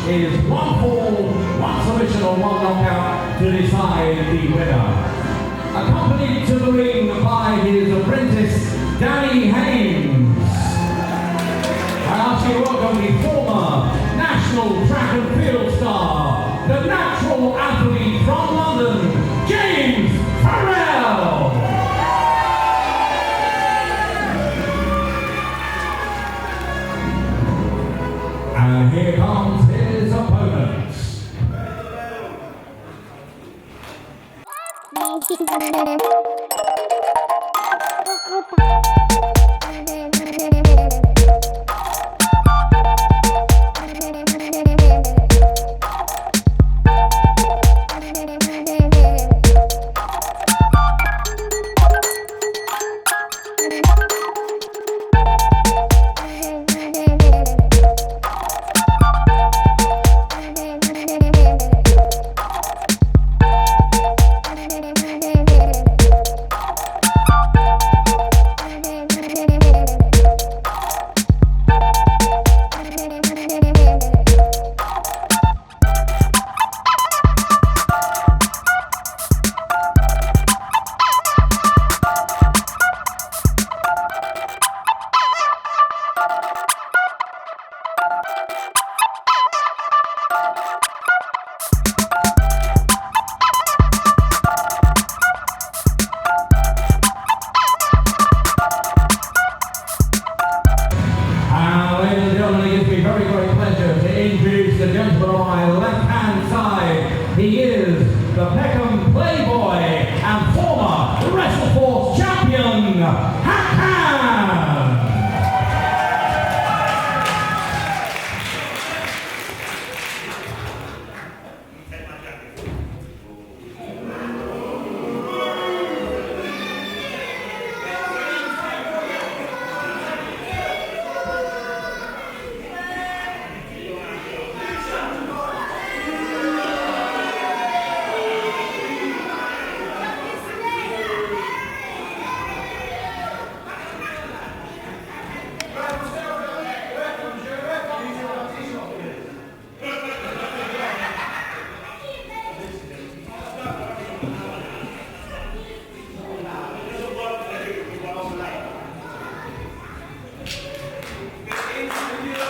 is one fall, one submission or one knockout to decide the winner. Accompanied to the ring by his apprentice, Danny Haynes. I ask you to welcome the former national track and field star, the natural athlete from London, James Pharrell. And here comes his opponents. He is the Peckham Playboy and former WrestleForce champion, Hakan!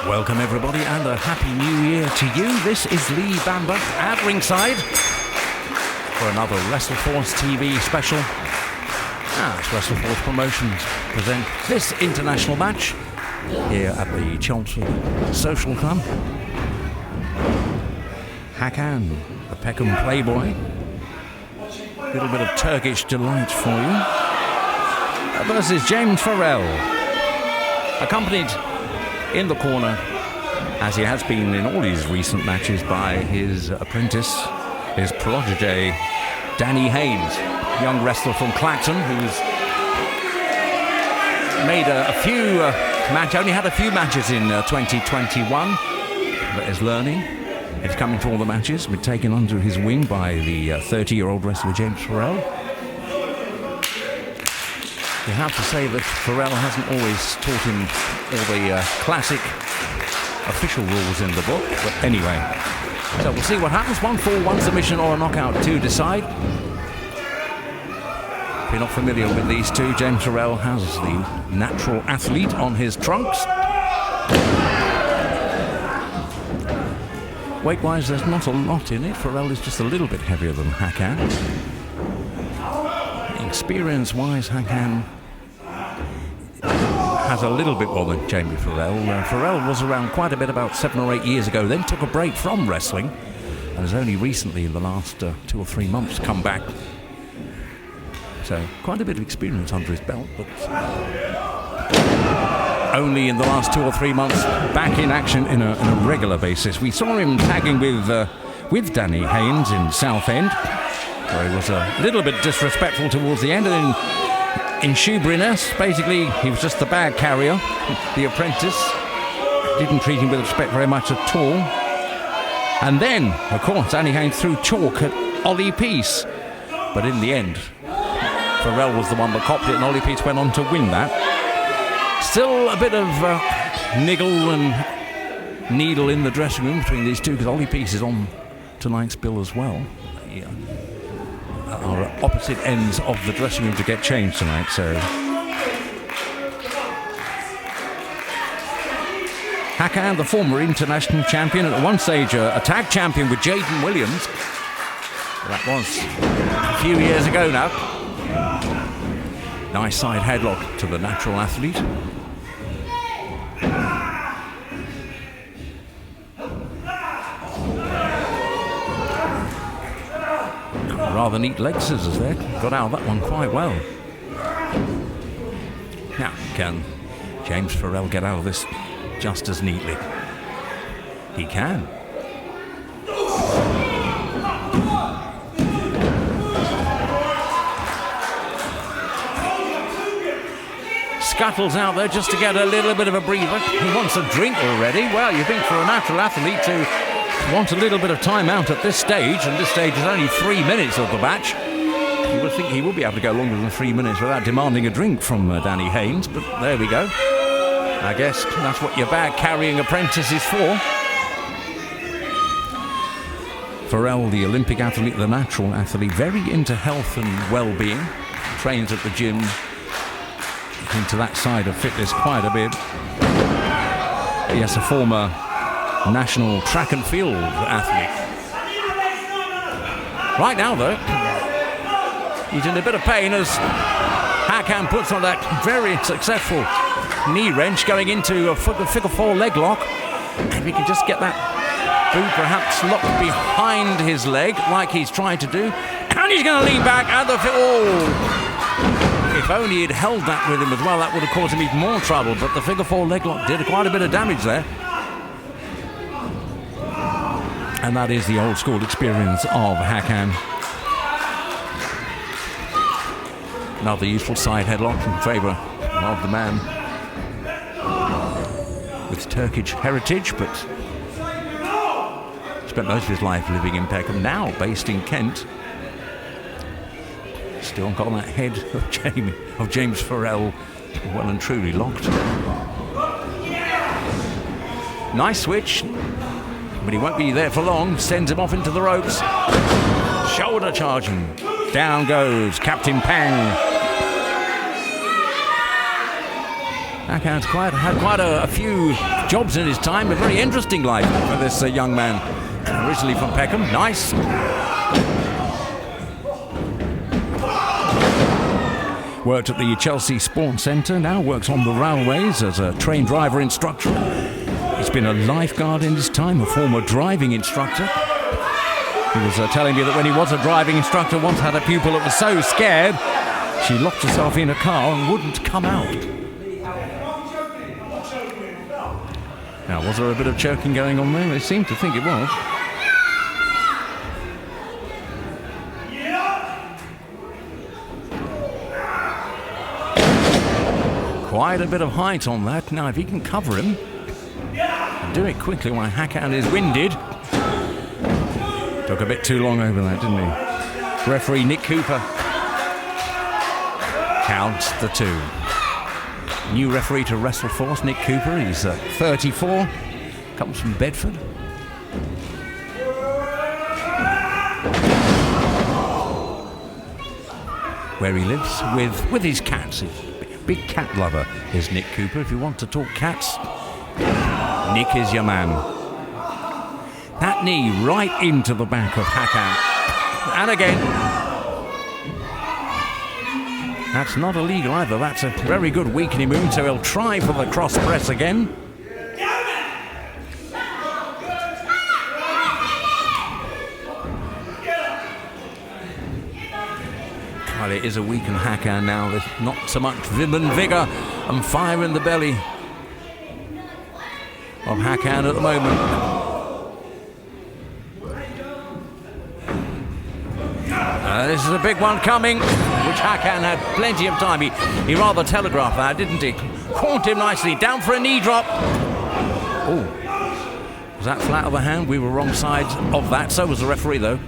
Welcome everybody and a happy new year to you. This is Lee Bamber at ringside for another WrestleForce TV special. As WrestleForce Promotions present this international match here at the Chelmsford Social Club. Hakan, the Peckham Playboy. A little bit of Turkish delight for you. Versus James Pharrell, accompanied in the corner, as he has been in all his recent matches, by his apprentice, his protege, Danny Haynes, young wrestler from Clacton, who's made only had a few matches in 2021, but is learning. He's coming to all the matches, been taken under his wing by the 30-year-old wrestler James Pharrell. You have to say that Pharrell hasn't always taught him all the classic official rules in the book, but anyway. So we'll see what happens. One fall, one submission or a knockout to decide. If you're not familiar with these two, James Pharrell has the natural athlete on his trunks. Weight-wise, there's not a lot in it. Pharrell is just a little bit heavier than Hakan. Experience-wise, Hakan has a little bit more than Jamie Pharrell. Pharrell was around quite a bit about 7 or 8 years ago, then took a break from wrestling, and has only recently, in the last 2 or 3 months, come back. So, quite a bit of experience under his belt, but only in the last 2 or 3 months back in action in a regular basis. We saw him tagging with Danny Haynes in Southend, where he was a little bit disrespectful towards the end, and in Shoeburyness, basically he was just the bag carrier, the apprentice. Didn't treat him with respect very much at all. And then, of course, Danny Haynes threw chalk at Ollie Peace, but in the end Pharrell was the one that copped it, and Ollie Peace went on to win that. Still a bit of niggle and needle in the dressing room between these two, because Ollie Peace is on tonight's bill as well. They are at opposite ends of the dressing room to get changed tonight, so... Hakan, the former international champion, at one stage a tag champion with Jaden Williams. That was a few years ago now. Nice side headlock to the natural athlete. Rather neat leg scissors there. Got out of that one quite well. Now, can James Pharrell get out of this just as neatly? He can. Scuttles out there just to get a little bit of a breather. He wants a drink already. Well, you think for a natural athlete to want a little bit of time out at this stage, and this stage is only 3 minutes of the match, you would think he will be able to go longer than 3 minutes without demanding a drink from Danny Haynes, but there we go. I guess that's what your bag-carrying apprentice is for. Pharrell, the Olympic athlete, the natural athlete, very into health and well-being, trains at the gym, into that side of fitness quite a bit. Yes, a former national track and field athlete. Right now, though, he's in a bit of pain as Hakan puts on that very successful knee wrench going into a figure four leg lock. And we can just get that boot perhaps locked behind his leg like he's trying to do. And he's going to lean back and if only he'd held that with him as well, that would have caused him even more trouble. But the figure four leg lock did quite a bit of damage there. And that is the old school experience of Hakan. Another useful side headlock in favour of the man with Turkish heritage, but spent most of his life living in Peckham, now based in Kent. Still got that head of James Pharrell well and truly locked. Nice switch, but he won't be there for long. Sends him off into the ropes. Shoulder charging. Down goes Captain Pang. Hakan's had quite a few jobs in his time. A very interesting life for this young man. Originally from Peckham. Nice. Worked at the Chelsea Sports Centre, now works on the railways as a train driver instructor. He's been a lifeguard in his time, a former driving instructor. He was telling me that when he was a driving instructor, once had a pupil that was so scared, she locked herself in a car and wouldn't come out. Now, was there a bit of choking going on there? They seem to think it was. Quite a bit of height on that. Now, if he can cover him and do it quickly while Hakan is winded. Took a bit too long over that, didn't he? Referee Nick Cooper counts the two. New referee to WrestleForce, Nick Cooper. He's 34, comes from Bedford. Where he lives with his cats. Big cat lover is Nick Cooper. If you want to talk cats, Nick is your man. That knee right into the back of Hakan. And again. That's not illegal either. That's a very good weakening move, so he'll try for the cross press again. Well, it is a weakened Hakan now. There's not so much vim and vigour and fire in the belly of Hakan at the moment. This is a big one coming, which Hakan had plenty of time. He rather telegraphed that, didn't he? Caught him nicely. Down for a knee drop. Oh, was that flat of the hand? We were wrong sides of that. So was the referee, though.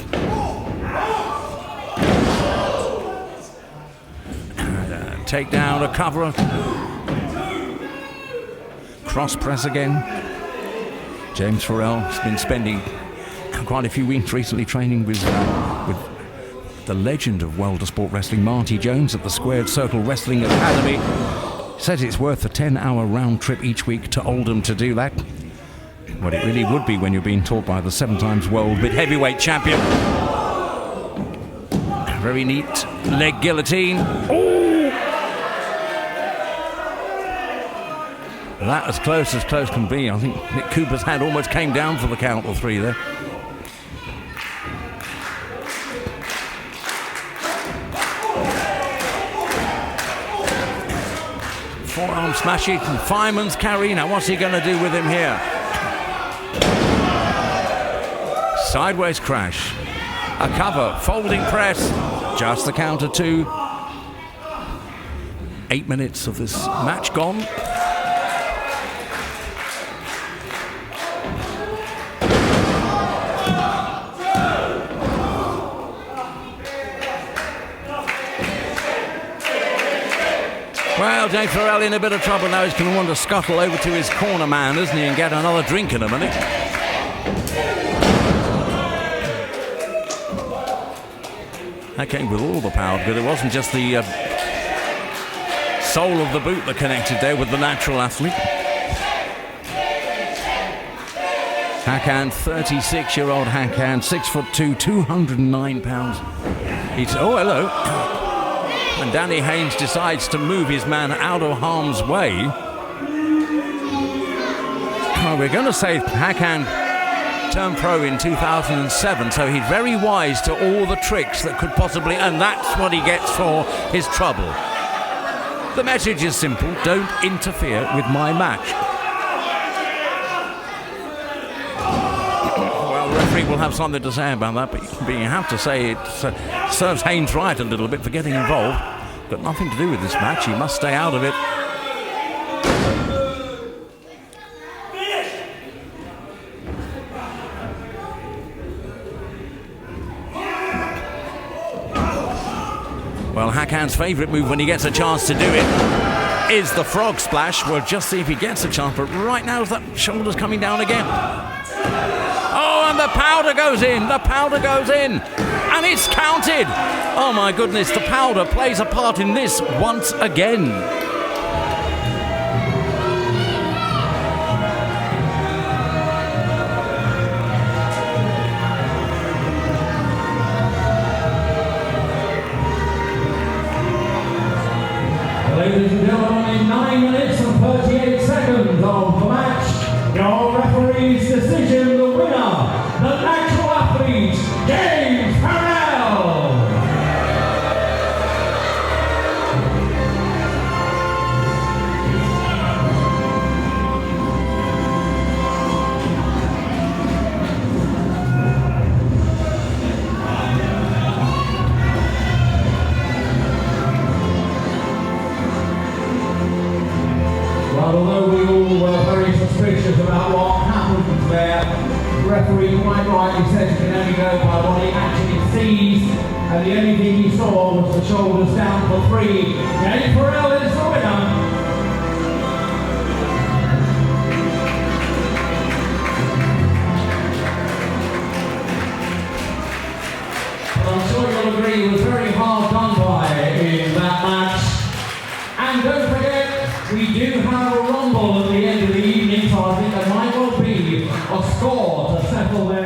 Take down a cover. Cross press again. James Pharrell has been spending quite a few weeks recently training with the legend of World of Sport Wrestling, Marty Jones, at the Squared Circle Wrestling Academy. Says it's worth a 10-hour round trip each week to Oldham to do that. Well, it really would be when you're being taught by the 7-times world mid heavyweight champion. Very neat leg guillotine. Oh! That as close can be. I think Nick Cooper's hand almost came down for the count of 3 there. Forearm smashing from Fireman's carry. Now what's he going to do with him here? Sideways crash. A cover. Folding press. Just the count of 2. 8 minutes of this match gone. Well, James Pharrell in a bit of trouble now. He's going to want to scuttle over to his corner man, isn't he, and get another drink in a minute. That came with all the power, but it wasn't just the sole of the boot that connected there with the natural athlete. Hakan, 36-year-old Hakan, 6'2", 209 pounds. Oh, hello. And Danny Haynes decides to move his man out of harm's way. Well, we're going to say Hakan turned pro in 2007, so he's very wise to all the tricks that could possibly, and that's what he gets for his trouble. The message is simple: don't interfere with my match. Well, the referee will have something to say about that, but you have to say it serves Haynes right a little bit for getting involved. Got nothing to do with this match. He must stay out of it. Well, Hakan's favourite move when he gets a chance to do it is the frog splash. We'll just see if he gets a chance, but right now that shoulder's coming down again. Oh, and the powder goes in. The powder goes in. And it's counted. Oh my goodness, the powder plays a part in this once again. Ladies and gentlemen, in 9 minutes and 38 seconds of the match, your referee's decision, the winner, the natural athlete, James Pharrell. Well, although we all were very suspicious about what happened there, the referee quite rightly said he can only go by what he actually sees, and the only thing he saw was the shoulders down for 3. James Pharrell is the winner. But I'm sure you'll agree it was very hard done by in that match. And don't forget, we do have a rumble at the end of the evening, so I think there might well be a score to settle there.